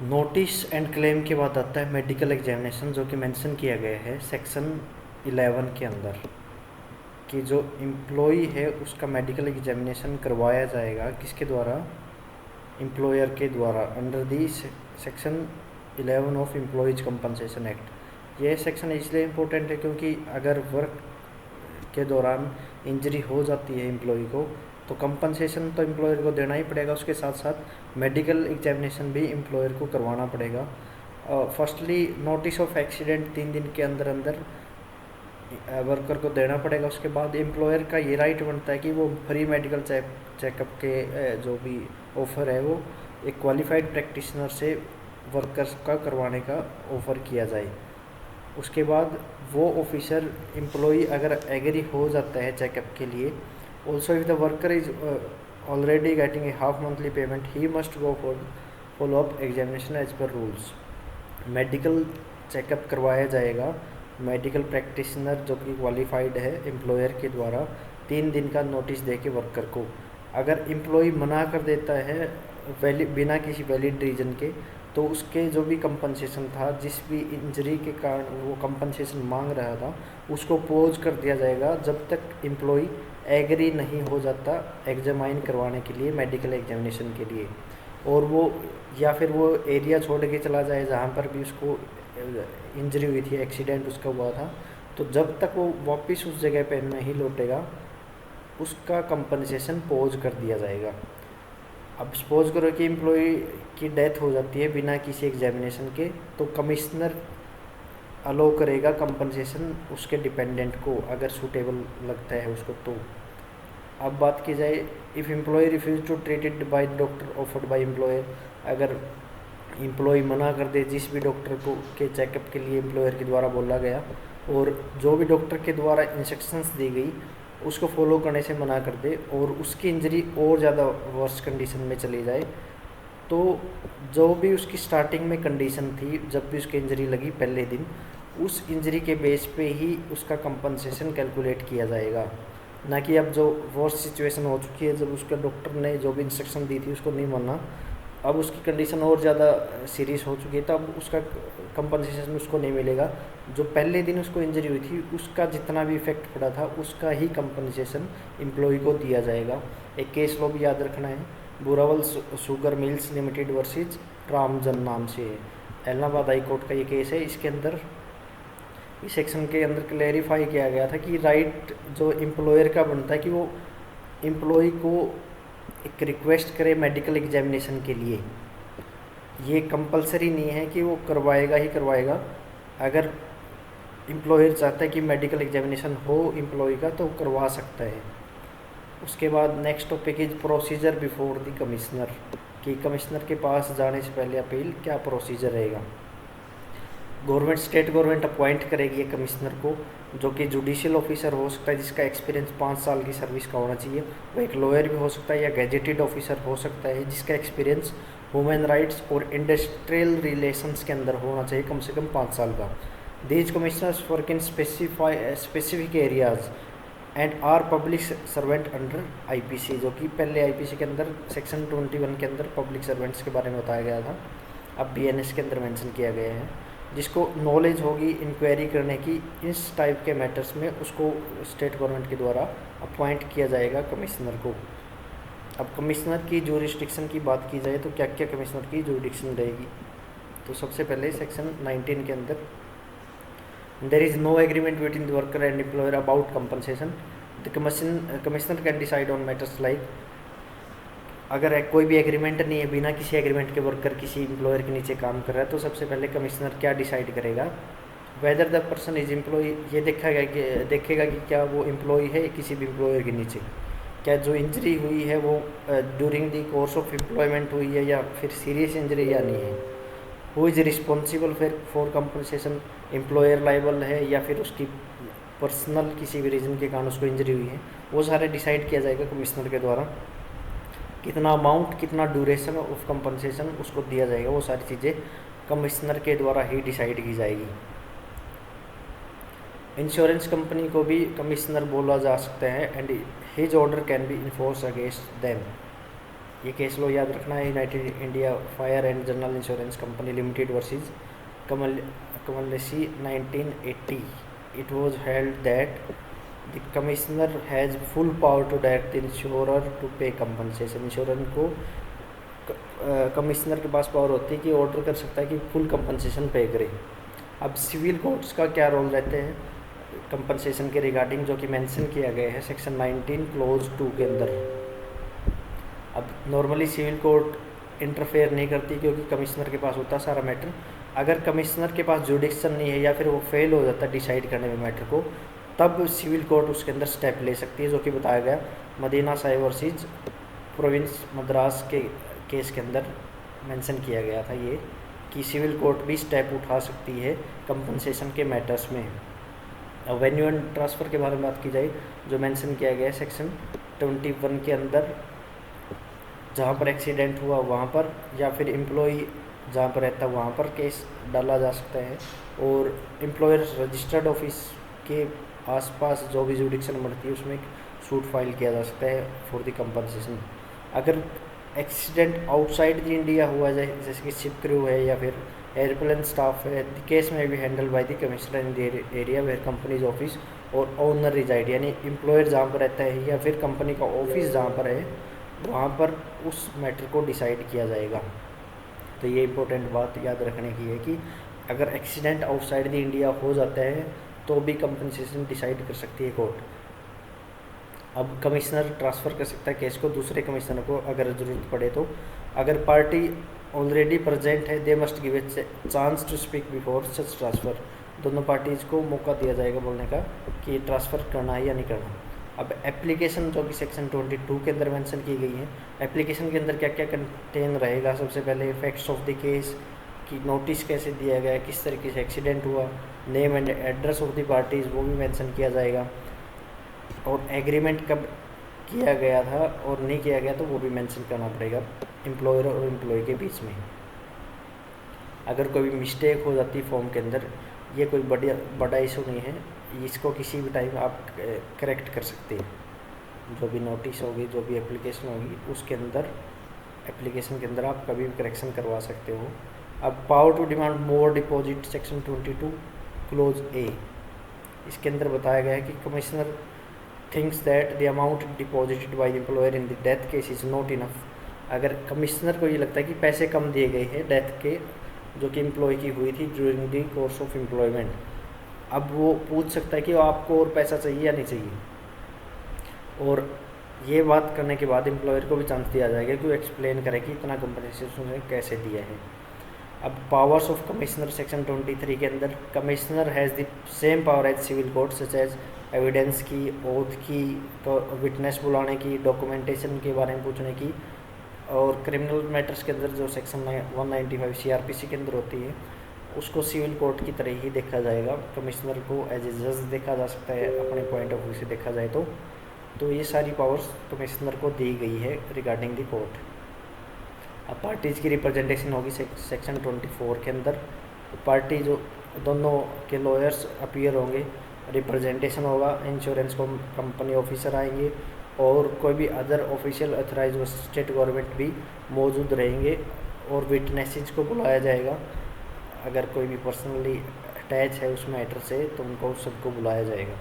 Notice and claim के बाद आता है मेडिकल एग्जामिनेशन, जो कि मेंशन किया गया है सेक्शन 11 के अंदर कि जो एम्प्लॉई है उसका मेडिकल एग्जामिनेशन करवाया जाएगा किसके द्वारा, एम्प्लॉयर के द्वारा, under the section 11 of employees compensation act. यह सेक्शन इसलिए इम्पोर्टेंट है क्योंकि अगर वर्क के दौरान इंजरी हो जाती है एम्प्लॉय को तो कंपनसेशन तो एम्प्लॉयर को देना ही पड़ेगा, उसके साथ साथ मेडिकल एग्जामिनेशन भी एम्प्लॉयर को करवाना पड़ेगा। फर्स्टली नोटिस ऑफ एक्सीडेंट 3 दिन के अंदर अंदर वर्कर को देना पड़ेगा। उसके बाद एम्प्लॉयर का ये राइट बनता है कि वो फ्री मेडिकल चेकअप के जो भी ऑफ़र है वो एक क्वालिफाइड प्रैक्टिशनर से वर्कर्स का करवाने का ऑफ़र किया जाए। उसके बाद वो ऑफिसर एम्प्लॉई अगर एग्री हो जाता है चेकअप के लिए, also if the worker is already getting a half monthly payment he must go for follow up examination as per rules. Medical checkup करवाया जाएगा, मेडिकल प्रैक्टिशनर जो कि क्वालिफाइड है एम्प्लॉयर के द्वारा 3 दिन का नोटिस दे के वर्कर को। अगर एम्प्लॉय मना कर देता है बिना किसी वैलिड रीज़न के तो उसके जो भी कंपनसेशन था, जिस भी इंजरी के कारण वो कंपनसेशन मांग रहा था, उसको पोज कर दिया जाएगा जब तक एम्प्लॉय एग्री नहीं हो जाता एग्जामाइन करवाने के लिए, मेडिकल एग्जामिनेशन के लिए। और वो या फिर वो एरिया छोड़ के चला जाए जहाँ पर भी उसको इंजरी हुई थी, एक्सीडेंट उसका हुआ था, तो जब तक वो वापस उस जगह पे नहीं लौटेगा उसका कंपनसेशन पोज कर दिया जाएगा। अब सपोज करो कि एम्प्लॉय की डेथ हो जाती है बिना किसी एग्जामिनेशन के, तो कमिश्नर अलो करेगा कंपनसेशन उसके डिपेंडेंट को अगर सूटेबल लगता है उसको। तो अब बात की जाए, if employ refuse to treated by doctor offered by employer, अगर एम्प्लॉय मना कर दे जिस भी डॉक्टर को के चेकअप के लिए एम्प्लॉयर के द्वारा बोला गया और जो भी डॉक्टर के द्वारा इंस्ट्रक्शंस दी गई उसको फॉलो करने से मना कर दे और उसकी इंजरी और ज़्यादा वर्स्ट कंडीशन में चली जाए, तो जो भी उसकी स्टार्टिंग में कंडीशन थी जब भी उसकी इंजरी लगी पहले दिन, उस इंजरी के बेस पे ही उसका कंपनसेशन कैलकुलेट किया जाएगा। ना कि अब जो वर्स्ट सिचुएशन हो चुकी है, जब उसका डॉक्टर ने जो भी इंस्ट्रक्शन दी थी उसको नहीं माना, अब उसकी कंडीशन और ज़्यादा सीरियस हो चुकी है, तब उसका कंपनसेशन उसको नहीं मिलेगा। जो पहले दिन उसको इंजरी हुई थी उसका जितना भी इफेक्ट पड़ा था उसका ही कंपनसेशन एम्प्लॉय को दिया जाएगा। एक केस लो भी याद रखना है, Borawal sugar mills limited versus Ramjan नाम से है, इलाहाबाद हाई कोर्ट का ये केस है। इसके अंदर इस सेक्शन के अंदर क्लेरिफाई किया गया था कि राइट जो एम्प्लॉयर का बनता है कि वो एम्प्लॉय को एक रिक्वेस्ट करे मेडिकल एग्जामिनेशन के लिए। ये कंपलसरी नहीं है कि वो करवाएगा ही करवाएगा, अगर एम्प्लॉयर चाहता है कि मेडिकल एग्जामिनेशन हो एम्प्लॉय का तो करवा सकता है। उसके बाद next topic is procedure before the commissioner, कि कमिश्नर के पास जाने से पहले अपील क्या प्रोसीजर रहेगा। गवर्नमेंट स्टेट गवर्नमेंट अपॉइंट करेगी एक कमिश्नर को, जो कि जुडिशियल ऑफिसर हो सकता है जिसका एक्सपीरियंस 5 साल की सर्विस का होना चाहिए। वो एक लॉयर भी हो सकता है या गैजेटेड ऑफिसर हो सकता है जिसका एक्सपीरियंस ह्यूमन राइट्स और इंडस्ट्रियल रिलेशंस के अंदर होना चाहिए कम से कम 5 साल का। These commissioners work in specific areas and are public servant under IPC, जो कि पहले आईपीसी के अंदर सेक्शन 21 के अंदर पब्लिक सर्वेंट्स के बारे में बताया गया था, अब बीएनएस के अंदर मेंशन किया गया है। जिसको नॉलेज होगी इंक्वायरी करने की इस टाइप के मैटर्स में, उसको स्टेट गवर्नमेंट के द्वारा अपॉइंट किया जाएगा कमिश्नर को। अब कमिश्नर की जूरिस्डिक्शन की बात की जाए तो क्या क्या कमिश्नर की जूरिस्डिक्शन रहेगी, तो सबसे पहले सेक्शन 19 के अंदर there is no agreement between the worker and employer about compensation, the commissioner can decide on matters like, अगर कोई भी एग्रीमेंट नहीं है, बिना किसी एग्रीमेंट के वर्कर किसी एम्प्लॉयर के नीचे काम कर रहा है, तो सबसे पहले कमिश्नर क्या डिसाइड करेगा, whether the person is employ, ये देखेगा कि क्या वो एम्प्लॉय है किसी भी एम्प्लॉयर के नीचे, क्या जो इंजरी हुई है वो during the course of employment हुई है या फिर सीरियस इंजरी या नहीं है, who is responsible for compensation, employer liable है या फिर उसकी पर्सनल किसी भी रीज़न के कारण उसको इंजरी हुई है, वो सारे डिसाइड किया जाएगा कमिश्नर के द्वारा। कितना अमाउंट, कितना ड्यूरेशन ऑफ कंपनसेशन उसको दिया जाएगा, वो सारी चीज़ें कमिश्नर के द्वारा ही डिसाइड की जाएगी। इंश्योरेंस कंपनी को भी कमिश्नर बोला जा सकता है and his order can be enforce against them. ये केस लो याद रखना है, United India Fire and General Insurance Company Limited versus Kamlesi 1980। It was held that the commissioner has full power to direct the insurer to pay compensation. Insurer को commissioner के पास power होती है कि ऑर्डर कर सकता है कि फुल कंपनसेशन पे करे। अब सिविल कोर्ट्स का क्या रोल रहते हैं कंपनसेशन के रिगार्डिंग, जो कि मेंशन किया गया है सेक्शन 19 क्लोज 2 के अंदर। अब नॉर्मली सिविल कोर्ट इंटरफेयर नहीं करती क्योंकि कमिश्नर के पास होता है सारा मैटर। अगर कमिश्नर के पास जुडिक्शन नहीं है या फिर वो फेल हो जाता है डिसाइड करने में मैटर को, तब सिविल कोर्ट उसके अंदर स्टेप ले सकती है, जो कि बताया गया मदीना साई वर्सेस प्रोविंस मद्रास के केस के अंदर मेंशन किया गया था ये, कि सिविल कोर्ट भी स्टेप उठा सकती है कंपनसेशन के मैटर्स में। अब वेन्यू एंड ट्रांसफ़र के बारे में बात की जाए, जो मेंशन किया गया है सेक्शन 21 के अंदर, जहाँ पर एक्सीडेंट हुआ वहाँ पर या फिर एम्प्लॉई जहाँ पर रहता है वहाँ पर केस डाला जा सकता है, और एम्प्लॉयर रजिस्टर्ड ऑफिस के आसपास जो भी जुडिक्शन बढ़ती है उसमें सूट फाइल किया जा सकता है फॉर द कंपनसेशन। अगर एक्सीडेंट आउटसाइड द इंडिया हुआ जाए, जैसे कि शिप क्रू है या फिर एयरप्लेन स्टाफ है, द केस में भी handle by the commissioner in the area where companies office or owner reside, यानी एम्प्लॉयर जहाँ पर रहता है या फिर कंपनी का ऑफिस जहाँ पर है वहाँ पर उस मैटर को डिसाइड किया जाएगा। तो ये इंपॉर्टेंट बात याद रखने की है कि अगर एक्सीडेंट आउटसाइड द इंडिया हो जाता है तो भी कंपनसेशन डिसाइड कर सकती है कोर्ट। अब कमिश्नर ट्रांसफ़र कर सकता है केस को दूसरे कमिश्नर को अगर ज़रूरत पड़े तो। अगर पार्टी ऑलरेडी प्रेजेंट है, they must give a chance to speak before such transfer. दोनों पार्टीज़ को मौका दिया जाएगा बोलने का कि ट्रांसफ़र करना है या नहीं करना। अब एप्लीकेशन जो कि सेक्शन 22 के अंदर मेंशन की गई है, एप्लीकेशन के अंदर क्या क्या कंटेन रहेगा, सबसे पहले फैक्ट्स ऑफ द केस कि नोटिस कैसे दिया गया है, किस तरीके से एक्सीडेंट हुआ, name and address of the parties वो भी मेंशन किया जाएगा, और एग्रीमेंट कब किया गया था और नहीं किया गया तो वो भी मेंशन करना पड़ेगा एम्प्लॉयर और एम्प्लॉय के बीच में। अगर कोई भी मिस्टेक हो जाती है फॉर्म के अंदर, ये कोई बड़ा इशू नहीं है, इसको किसी भी टाइम आप करेक्ट कर सकते हैं। जो भी नोटिस होगी, जो भी एप्लीकेशन होगी उसके अंदर, एप्लीकेशन के अंदर आप कभी भी करेक्शन करवा सकते हो। अब power to demand more deposit section 22 clause A, इसके अंदर बताया गया है कि commissioner thinks that the amount deposited by the employer in the death case is not enough. अगर कमिश्नर को ये लगता है कि पैसे कम दिए गए हैं डेथ के जो कि एम्प्लॉय की हुई थी during the course of employment, अब वो पूछ सकता है कि आपको और पैसा चाहिए या नहीं चाहिए, और ये बात करने के बाद एम्प्लॉयर को भी चांस दिया जाएगा कि वो एक्सप्लेन करे कि इतना कंपनसेशन कैसे दिया है। अब पावर्स ऑफ कमिश्नर सेक्शन 23 के अंदर, commissioner has the same power as civil court such as evidence की, ओथ की, तो विटनेस बुलाने की, डॉक्यूमेंटेशन के बारे में पूछने की, और क्रिमिनल मैटर्स के अंदर जो सेक्शन 195 CRPC के अंदर होती है उसको सिविल कोर्ट की तरह ही देखा जाएगा। कमिश्नर को एज ए जज देखा जा सकता है अपने पॉइंट ऑफ व्यू से देखा जाए तो ये सारी पावर्स कमिश्नर को दी गई है रिगार्डिंग द कोर्ट। अब पार्टीज़ की रिप्रेजेंटेशन होगी सेक्शन 24 के अंदर, पार्टी जो दोनों के लॉयर्स अपीयर होंगे, रिप्रेजेंटेशन होगा, इंश्योरेंस कंपनी ऑफिसर आएंगे और कोई भी other official authorise state government भी मौजूद रहेंगे, और विटनेसेस को बुलाया जाएगा। अगर कोई भी पर्सनली अटैच है उस मैटर से तो उनको सबको बुलाया जाएगा।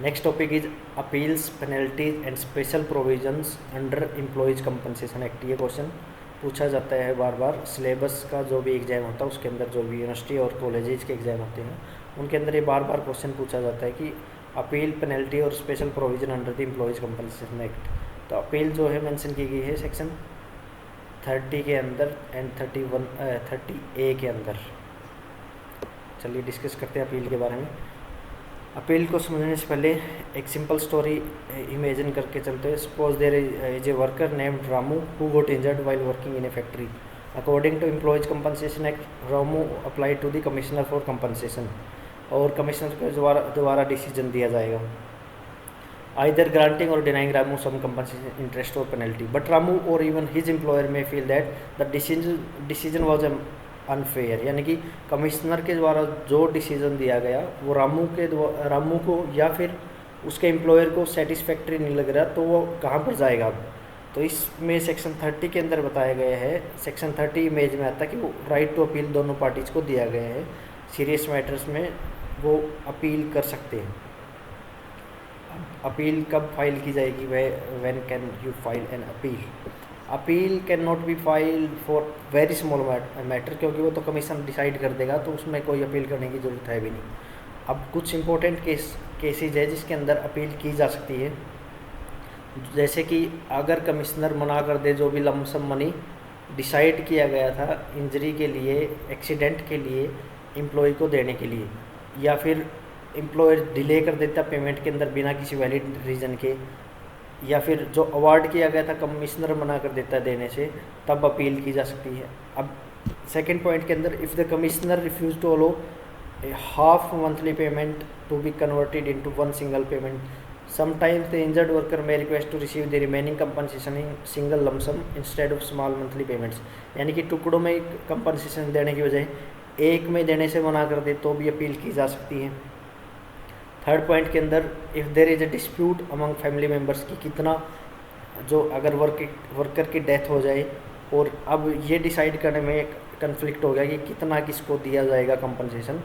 Next topic is appeals, penalties and special provisions under employees compensation act. ये क्वेश्चन पूछा जाता है बार बार, सिलेबस का जो भी एग्ज़ाम होता है उसके अंदर, जो भी यूनिवर्सिटी और कॉलेजेस के एग्ज़ाम होते हैं उनके अंदर ये बार बार क्वेश्चन पूछा जाता है कि अपील, पेनल्टी और special provision under the employees compensation act. तो अपील जो है मेंशन की गई है सेक्शन 30 के अंदर एंड 30A के अंदर। चलिए डिस्कस करते हैं अपील के बारे में। अपील को समझने से पहले एक सिंपल स्टोरी इमेजिन करके चलते हैं। Suppose there is a worker named Ramu who got injured while working in a factory. According to employees compensation act, Ramu apply to the commissioner for compensation, और कमिश्नर को दोबारा डिसीजन दिया जाएगा, either granting or denying Ramu some compensation, interest or penalty. But Ramu or even his employer may feel that the decision was unfair, यानी कि commissioner के द्वारा जो डिसीजन दिया गया वो रामू को या फिर उसके एम्प्लॉयर को सेटिस्फैक्ट्री नहीं लग रहा, तो वो कहाँ पर जाएगा अब तो इसमें सेक्शन 30 के अंदर बताया गया है, सेक्शन 30 इमेज में आता है कि वो राइट टू अपील दोनों पार्टीज को दिया गया है। सीरियस मैटर्स में वो अपील कर सकते हैं। अपील कब फाइल की जाएगी, when can you file an appeal? Appeal can not be file for very small matter, क्योंकि वो तो कमीशन डिसाइड कर देगा, तो उसमें कोई अपील करने की ज़रूरत है भी नहीं। अब कुछ इंपॉर्टेंट केसेज है जिसके अंदर अपील की जा सकती है, जैसे कि अगर कमिश्नर मना कर दे जो भी लमसम मनी डिसाइड किया गया था इंजरी के लिए, एक्सीडेंट के लिए, एम्प्लॉय को देने के लिए, या फिर एम्प्लॉयर डिले कर देता पेमेंट के अंदर बिना किसी वैलिड रीज़न के, या फिर जो अवार्ड किया गया था कमिश्नर मना कर देता है देने से, तब अपील की जा सकती है। अब सेकंड पॉइंट के अंदर, if the commissioner refuse to allow a half monthly payment to be converted into one single payment, sometimes the injured worker may request to receive the remaining compensation in single lump sum instead of small monthly payments, यानी कि टुकड़ों में compensation देने की बजाय एक में देने से मना कर दे तो भी अपील की जा सकती है। थर्ड पॉइंट के अंदर, if there is a dispute among family members की कितना, जो अगर वर्कर की डेथ हो जाए और अब ये डिसाइड करने में एक कन्फ्लिक्ट हो गया कि कितना किसको दिया जाएगा कंपनसेशन,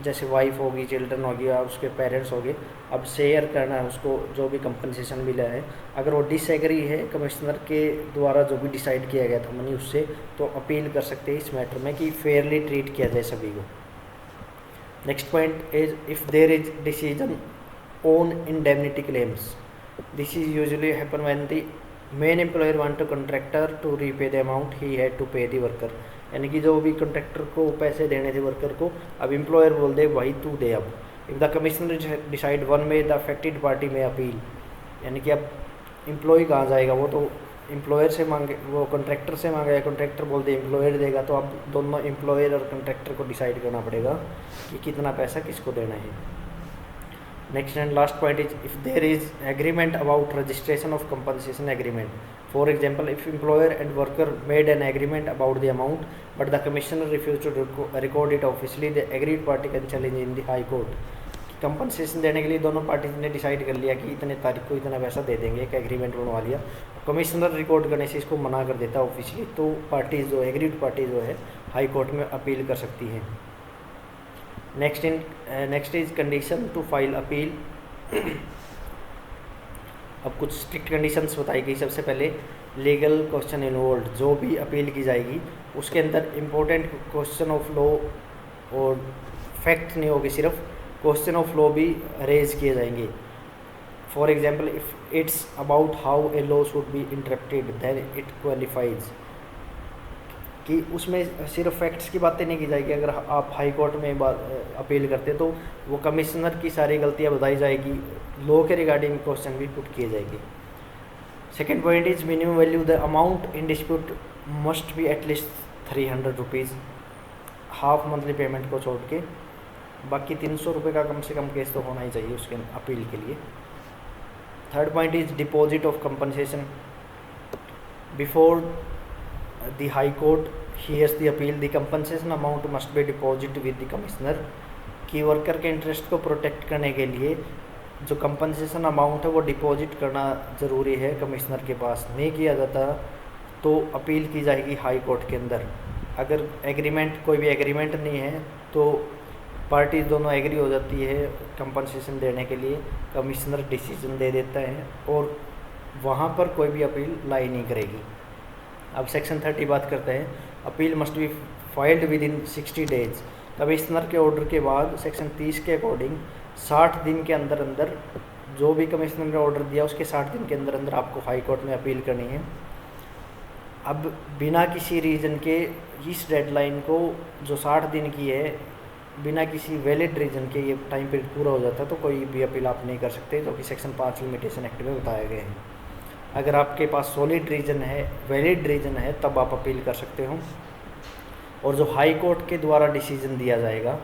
जैसे वाइफ होगी, चिल्ड्रन होगी और उसके पेरेंट्स होंगे, अब शेयर करना है उसको जो भी कंपनसेशन मिला है, अगर वो डिसएग्री है कमिश्नर के द्वारा जो भी डिसाइड किया गया था मनी उससे, तो अपील कर सकते हैं इस मैटर में कि फेयरली ट्रीट किया जाए सभी को। Next point is, if there is decision on indemnity claims, this is usually happen when the main employer want to contractor to repay the amount he had to pay the worker, यानी कि जो भी contractor को पैसे देने थे worker को, अब एम्प्लॉयर बोल दे भाई तू दे। अब if the commissioner decide one में द अफेक्टेड पार्टी में अपील, यानी कि अब एम्प्लॉय कहाँ जाएगा, वो तो एम्प्लॉयर से मांगे, वो कॉन्ट्रैक्टर से मांगे, कॉन्ट्रैक्टर बोल दे एम्प्लॉयर देगा, तो अब दोनों एम्प्लॉयर और कॉन्ट्रैक्टर को डिसाइड करना पड़ेगा कि कितना पैसा किसको देना है। Next and last point is, if there is agreement about registration of compensation agreement, for example if employer and worker made an agreement about the amount but the commissioner refuse to record it officially, the agreed party can challenge in the high court. Compensation देने के लिए दोनों parties ने decide कर लिया कि इतने तारीख को इतना पैसा दे देंगे, एक एग्रीमेंट बनवा लिया, कमिश्नर रिकॉर्ड करने से इसको मना कर देता ऑफिशियली, तो पार्टीज जो एग्रीड पार्टी जो है हाई कोर्ट में अपील कर सकती है। Next is condition to file appeal. अब कुछ स्ट्रिक्ट कंडीशंस बताई गई। सबसे पहले लीगल क्वेश्चन इन्वॉल्व, जो भी अपील की जाएगी उसके अंदर इम्पोर्टेंट क्वेश्चन ऑफ लॉ और फैक्ट नहीं होगी, सिर्फ क्वेश्चन ऑफ लॉ भी रेज किए जाएंगे। For example if it's about how a law should be interpreted then it qualifies, कि उसमें सिर्फ फैक्ट्स की बातें नहीं की जाएगी। अगर आप हाई कोर्ट में अपील करते तो वो कमिश्नर की सारी गलतियां बताई जाएगी, लॉ के रिगार्डिंग क्वेश्चन भी पुट किए जाएंगे। Second point is minimum value, the amount in dispute must be at least 300 rupees, half monthly payment को छोड़ के, बाकी 300 रुपये का कम से कम केस तो होना ही चाहिए उसके अपील के लिए। Third point is deposit of compensation, before the high court hears the appeal the compensation amount must be deposit with the commissioner, कि वर्कर के इंटरेस्ट को प्रोटेक्ट करने के लिए जो कंपनसेशन अमाउंट है वो डिपॉजिट करना ज़रूरी है कमिश्नर के पास। नहीं किया जाता तो अपील की जाएगी हाई कोर्ट के अंदर। अगर एग्रीमेंट, कोई भी एग्रीमेंट नहीं है तो पार्टी दोनों एग्री हो जाती है कंपनसेशन देने के लिए, कमिश्नर डिसीजन दे देता है और वहाँ पर कोई भी अपील लाई नहीं करेगी। अब सेक्शन 30 बात करते हैं, appeal must be filed with in 60 days, commissioner के ऑर्डर के बाद सेक्शन 30 के अकॉर्डिंग 60 दिन के अंदर अंदर, जो भी कमिश्नर ने ऑर्डर दिया उसके 60 दिन के अंदर अंदर आपको हाई कोर्ट में अपील करनी है। अब बिना किसी रीज़न के इस डेडलाइन को जो 60 दिन की है, बिना किसी वैलिड रीज़न के ये टाइम पीरियड पूरा हो जाता है तो कोई भी अपील आप नहीं कर सकते, जो कि सेक्शन 5 लिमिटेशन एक्ट में बताया गया है। अगर आपके पास सॉलिड रीज़न है, वैलिड रीज़न है, तब आप अपील कर सकते हो। और जो हाई कोर्ट के द्वारा डिसीजन दिया जाएगा,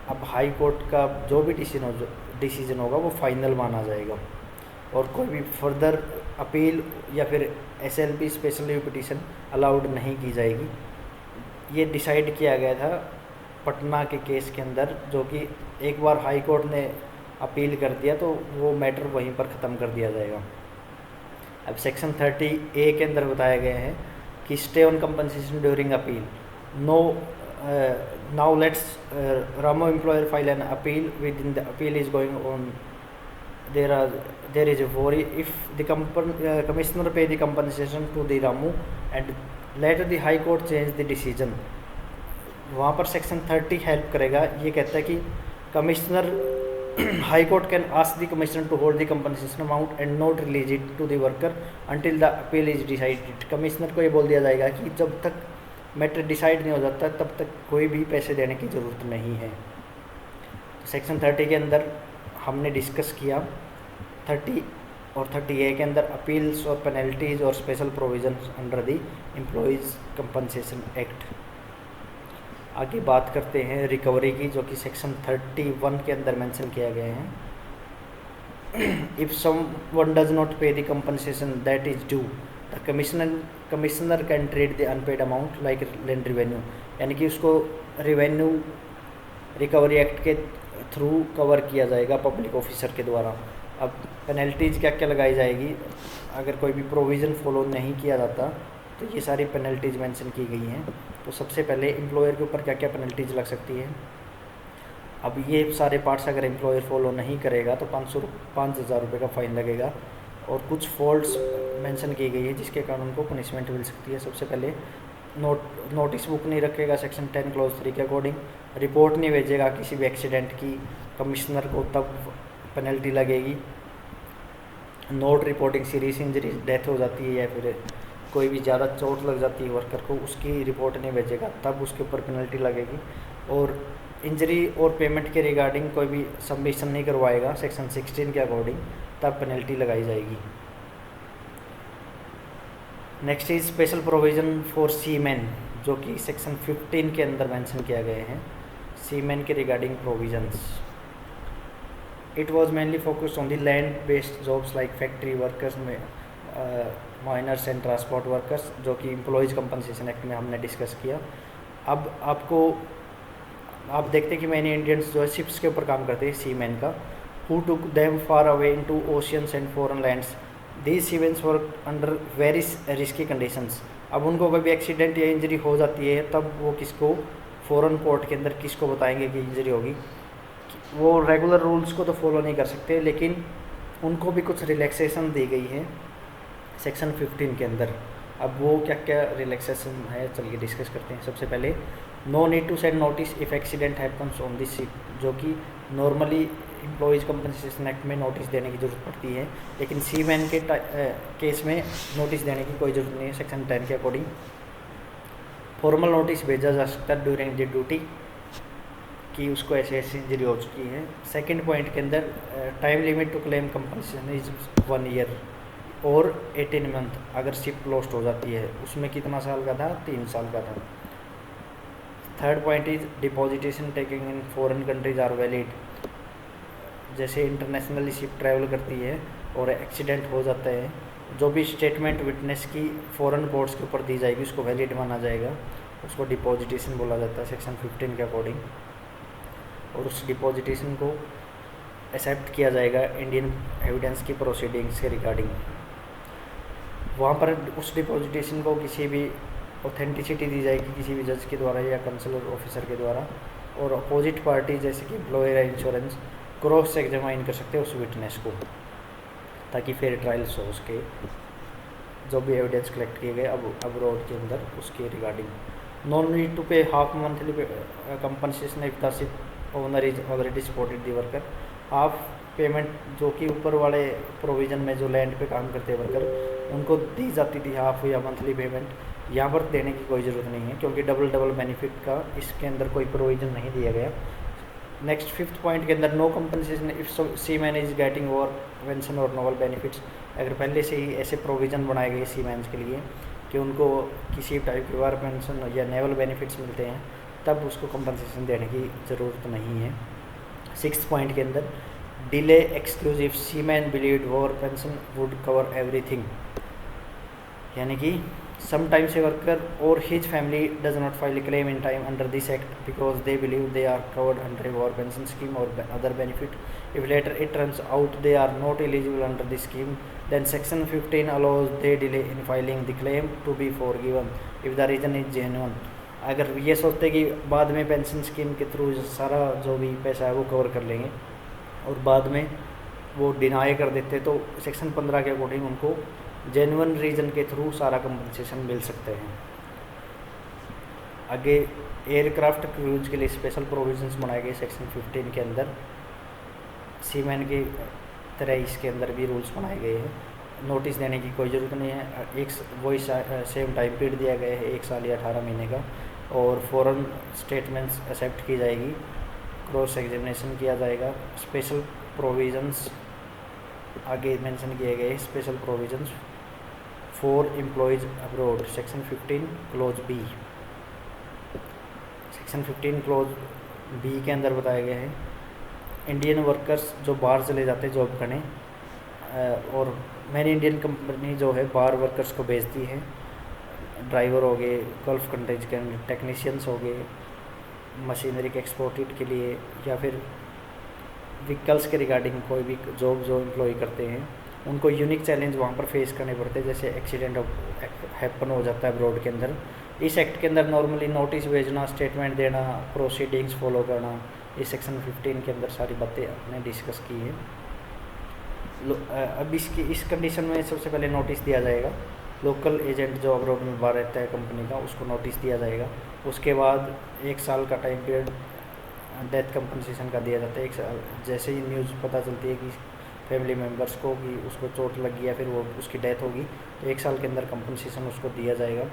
अब हाई कोर्ट का जो भी डिसीजन होगा वो फाइनल माना जाएगा और कोई भी फर्दर अपील या फिर SLP special leave petition allowed नहीं की जाएगी। ये डिसाइड किया गया था पटना के केस के अंदर, जो कि एक बार हाई कोर्ट ने अपील कर दिया तो वो मैटर वहीं पर ख़त्म कर दिया जाएगा। अब सेक्शन 30A के अंदर बताया गया है कि stay on compensation during appeal. No now let's रामो employer file an appeal within the appeal is going on there is a worry if the commissioner pay the compensation to the Ramu and later the high court change the decision। वहाँ पर section 30 help करेगा। ये कहता है कि commissioner high court can ask the commissioner to hold the compensation amount and not release it to the worker until the appeal is decided. Commissioner को ये बोल दिया जाएगा कि जब तक मैटर डिसाइड नहीं हो जाता तब तक कोई भी पैसे देने की ज़रूरत नहीं है। तो सेक्शन 30 के अंदर हमने डिस्कस किया 30 और 30A के अंदर अपील्स और पेनल्टीज और special provisions under the employees compensation act. आगे बात करते हैं रिकवरी की, जो कि सेक्शन 31 के अंदर मेंशन किया गया है। If someone does not pay the compensation that is due the commissioner can treat the unpaid amount like land revenue, यानी कि उसको रिवेन्यू रिकवरी एक्ट के थ्रू कवर किया जाएगा पब्लिक ऑफिसर के द्वारा। अब पेनल्टीज़ क्या क्या लगाई जाएगी अगर कोई भी प्रोविज़न फॉलो नहीं किया जाता, तो ये सारी पेनल्टीज़ मेंशन की गई हैं। तो सबसे पहले एम्प्लॉयर के ऊपर क्या क्या पेनल्टीज़ लग सकती है। अब ये सारे पार्ट्स अगर एम्प्लॉयर फॉलो नहीं करेगा तो 5,000 रुपये का फ़ाइन लगेगा और कुछ फॉल्ट्स मेंशन की गई है जिसके कारण उनको पनिशमेंट मिल सकती है। सबसे पहले नोटिस बुक नहीं रखेगा सेक्शन 10 क्लॉज 3 के अकॉर्डिंग, रिपोर्ट नहीं भेजेगा किसी भी एक्सीडेंट की कमिश्नर को, तब पेनल्टी लगेगी। Note reporting serious injury, death हो जाती है या फिर कोई भी ज़्यादा चोट लग जाती है वर्कर को, उसकी रिपोर्ट नहीं भेजेगा तब उसके ऊपर पेनल्टी लगेगी। और इंजरी और पेमेंट के रिगार्डिंग कोई भी सबमिशन नहीं करवाएगा सेक्शन 16 के अकॉर्डिंग, तब पेनल्टी लगाई जाएगी। Next is special provision for seaman, जो कि सेक्शन 15 के अंदर मेंशन किया गया है। सीमैन के regarding provisions, it was mainly focused on the land based jobs like factory workers में माइनर्स एंड ट्रांसपोर्ट वर्कर्स, जो कि एम्प्लॉयज़ कंपनसेशन एक्ट में हमने डिस्कस किया। अब आप देखते हैं कि मैनी इंडियंस जो है शिप्स के ऊपर काम करते हैं सीमैन का, who took them far away into oceans and foreign lands, these siemens work under very risky conditions. अब उनको कभी एक्सीडेंट या इंजरी हो जाती है तब वो किसको फॉरेन पोर्ट के अंदर किसको बताएंगे कि इंजरी होगी। वो रेगुलर रूल्स को तो फॉलो नहीं कर सकते, लेकिन उनको भी कुछ रिलैक्सेशन दी गई है सेक्शन 15 के अंदर। अब वो क्या क्या रिलैक्सेशन है चलिए डिस्कस करते हैं। सबसे पहले no need to send notice if accident happens on this ship, जो कि नॉर्मली एम्प्लॉयज़ कंपनसेशन एक्ट में नोटिस देने की ज़रूरत पड़ती है, लेकिन सीमैन के केस में नोटिस देने की कोई ज़रूरत नहीं है सेक्शन 10 के अकॉर्डिंग। फॉर्मल नोटिस भेजा जा सकता है ड्यूरिंग द ड्यूटी कि उसको ऐसे ऐसी इंजरी हो चुकी है। सेकंड पॉइंट के अंदर time limit to claim compensation is 1 year और 18 मंथ। अगर शिप लॉस्ट हो जाती है, उसमें कितना साल का था, 3 साल का था। Third point is deposition taking in foreign countries are valid. जैसे इंटरनेशनली शिप ट्रैवल करती है और एक्सीडेंट हो जाता है, जो भी स्टेटमेंट विटनेस की फॉरेन कोर्ट्स के ऊपर दी जाएगी उसको वैलिड माना जाएगा, उसको डिपॉजिटेशन बोला जाता है सेक्शन 15 के अकॉर्डिंग। और उस डिपॉजिटेशन को एक्सेप्ट किया जाएगा इंडियन एविडेंस की प्रोसीडिंग्स के रिगार्डिंग। वहाँ पर उस डिपॉजिटेशन को किसी भी ऑथेंटिसिटी दी जाएगी किसी भी जज के द्वारा या कंसलर ऑफिसर के द्वारा, और अपोजिट पार्टी जैसे कि एम्प्लॉयर या इंश्योरेंस क्रॉस एग्जामाइन कर सकते हैं उस विटनेस को, ताकि फेयर ट्रायल्स हो उसके जो भी एविडेंस कलेक्ट किए गए अब रोड के अंदर उसके रिगार्डिंग। नो नीड टू पे half monthly compensation if the ship owner is already supported the worker. Half payment जो कि ऊपर वाले प्रोविज़न में जो लैंड पे काम करते हैं वर्कर उनको दी जाती थी हाफ या मंथली पेमेंट, यहाँ पर देने की कोई ज़रूरत नहीं है क्योंकि डबल बेनिफिट का इसके अंदर कोई प्रोविज़न नहीं दिया गया। नेक्स्ट 5th पॉइंट के अंदर no compensation if seaman is getting और पेंशन और नोवल बेनिफिट्स। अगर पहले से ही ऐसे प्रोविज़न बनाए गए सीमैन के लिए कि उनको किसी टाइप की वार पेंशन या नेवल बेनिफिट्स मिलते हैं, तब उसको कंपनसेशन देने की ज़रूरत नहीं है। 6th पॉइंट के अंदर delay exclusive seaman believed war pension would cover everything, यानी कि sometimes a worker or his family does not file a claim in time under this act because they believe they are covered under a war pension scheme or other benefit. If later it turns out they are not eligible under this scheme, Then section 15 allows the delay in filing the claim to be forgiven if the reason is genuine. अगर ये सोचते कि बाद में pension scheme के through सारा जो भी पैसा है वो कवर कर लेंगे और बाद में वो डिनाई कर देते, तो सेक्शन 15 के अकॉर्डिंग उनको जेन्युइन रीज़न के थ्रू सारा कंपनसेशन मिल सकते हैं। आगे एयरक्राफ्ट क्रूज के लिए स्पेशल प्रोविजंस बनाए गए सेक्शन 15 के अंदर। सीमैन की तरह इसके अंदर भी रूल्स बनाए गए हैं। नोटिस देने की कोई ज़रूरत नहीं है, एक वही सेम टाइम पीरियड दिया गया है 1 साल या 18 महीने का, और फॉरेन स्टेटमेंट्स एक्सेप्ट की जाएगी, क्रॉस एग्जामिनेशन किया जाएगा। स्पेशल प्रोविजंस आगे मेंशन किए गए, special provisions for employees abroad section 15 clause B. Section 15 clause B के अंदर बताया गया है इंडियन वर्कर्स जो बाहर चले जाते हैं जॉब करने, और मैनी इंडियन कंपनी जो है बाहर वर्कर्स को भेजती है, ड्राइवर हो गए, गल्फ कंट्रीज के अंदर टेक्नीशियंस हो गए, मशीनरी के एक्सपोर्टेड के लिए, या फिर व्हीकल्स के रिगार्डिंग कोई भी जॉब जो एम्प्लॉय करते हैं, उनको यूनिक चैलेंज वहाँ पर फेस करने पड़ते हैं, जैसे एक्सीडेंट हैपन हो जाता है अब्रॉड के अंदर। इस एक्ट के अंदर नॉर्मली नोटिस भेजना, स्टेटमेंट देना, प्रोसीडिंग्स फॉलो करना, इस सेक्शन 15 के अंदर सारी बातें आपने डिस्कस की है। अब इस कंडीशन में सबसे पहले नोटिस दिया जाएगा, लोकल एजेंट जो अब्रॉड में बाहर रहता है कंपनी का, उसको नोटिस दिया जाएगा। उसके बाद 1 साल का टाइम पीरियड डेथ कंपनसेशन का दिया जाता है। 1 साल जैसे ही न्यूज़ पता चलती है कि फैमिली मेम्बर्स को कि उसको चोट लगी या फिर वो उसकी डेथ होगी, तो 1 साल के अंदर कंपनसेशन उसको दिया जाएगा।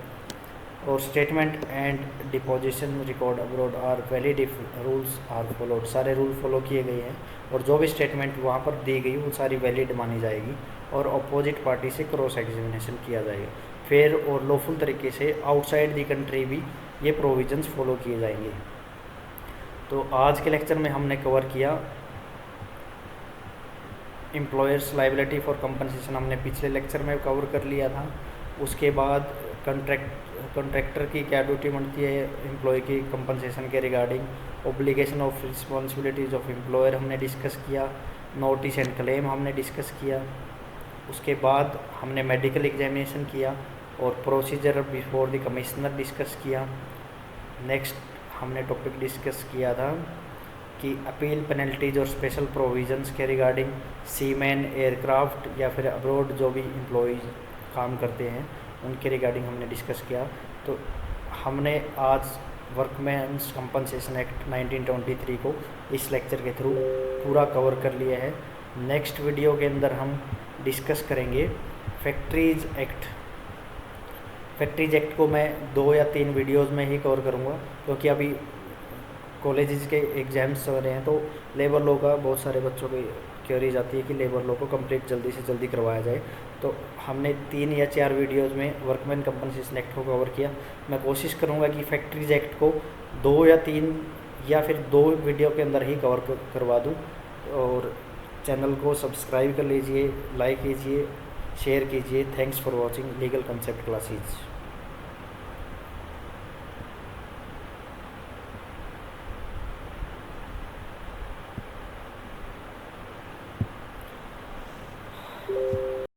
और statement and deposition record abroad are valid if rules are followed, सारे रूल फॉलो किए गए हैं और जो भी स्टेटमेंट वहाँ पर दी गई वो सारी वैलिड मानी जाएगी, और अपोजिट पार्टी से क्रॉस एग्जामिनेशन किया जाएगा। फेयर और लॉफुल तरीके से आउटसाइड दी कंट्री भी ये प्रोविजंस फॉलो किए जाएंगे। तो आज के लेक्चर में हमने कवर किया एम्प्लॉयर्स लायबिलिटी फॉर कंपनसेशन, हमने पिछले लेक्चर में कवर कर लिया था। उसके बाद कॉन्ट्रैक्टर की क्या ड्यूटी बनती है एम्प्लॉय की कंपनसेशन के regarding, obligation of responsibilities of employer हमने डिस्कस किया, नोटिस एंड क्लेम हमने डिस्कस किया। उसके बाद हमने मेडिकल एग्जामिनेशन किया और procedure before the commissioner discuss किया। नेक्स्ट हमने टॉपिक डिस्कस किया था कि अपील पेनल्टीज और स्पेशल प्रोविजंस के रिगार्डिंग सीमैन, एयरक्राफ्ट या फिर अब्रॉड जो भी एम्प्लॉयज़ काम करते हैं उनके रिगार्डिंग हमने डिस्कस किया। तो हमने आज वर्कमैन्स कंपनसेशन एक्ट 1923 को इस लेक्चर के थ्रू पूरा कवर कर लिया है। नेक्स्ट वीडियो के अंदर हम डिस्कस करेंगे फैक्ट्रीज एक्ट। फैक्ट्रीज एक्ट को मैं 2 या 3 वीडियोस में ही कवर करूँगा, क्योंकि अभी कॉलेजेस के एग्ज़ाम्स चल रहे हैं, तो लेबर लॉ का बहुत सारे बच्चों की क्वेरीज आती है कि लेबर लॉ को कंप्लीट जल्दी से जल्दी करवाया जाए। तो हमने 3 या 4 वीडियोस में वर्कमैन कंपनसेशन एक्ट को कवर किया। मैं कोशिश करूंगा कि फैक्ट्रीज एक्ट को 2 या 3 या फिर 2 वीडियो के अंदर ही कवर करवा दूं। और चैनल को सब्सक्राइब कर लीजिए, लाइक कीजिए, शेयर कीजिए। Thanks for watching legal concept classes.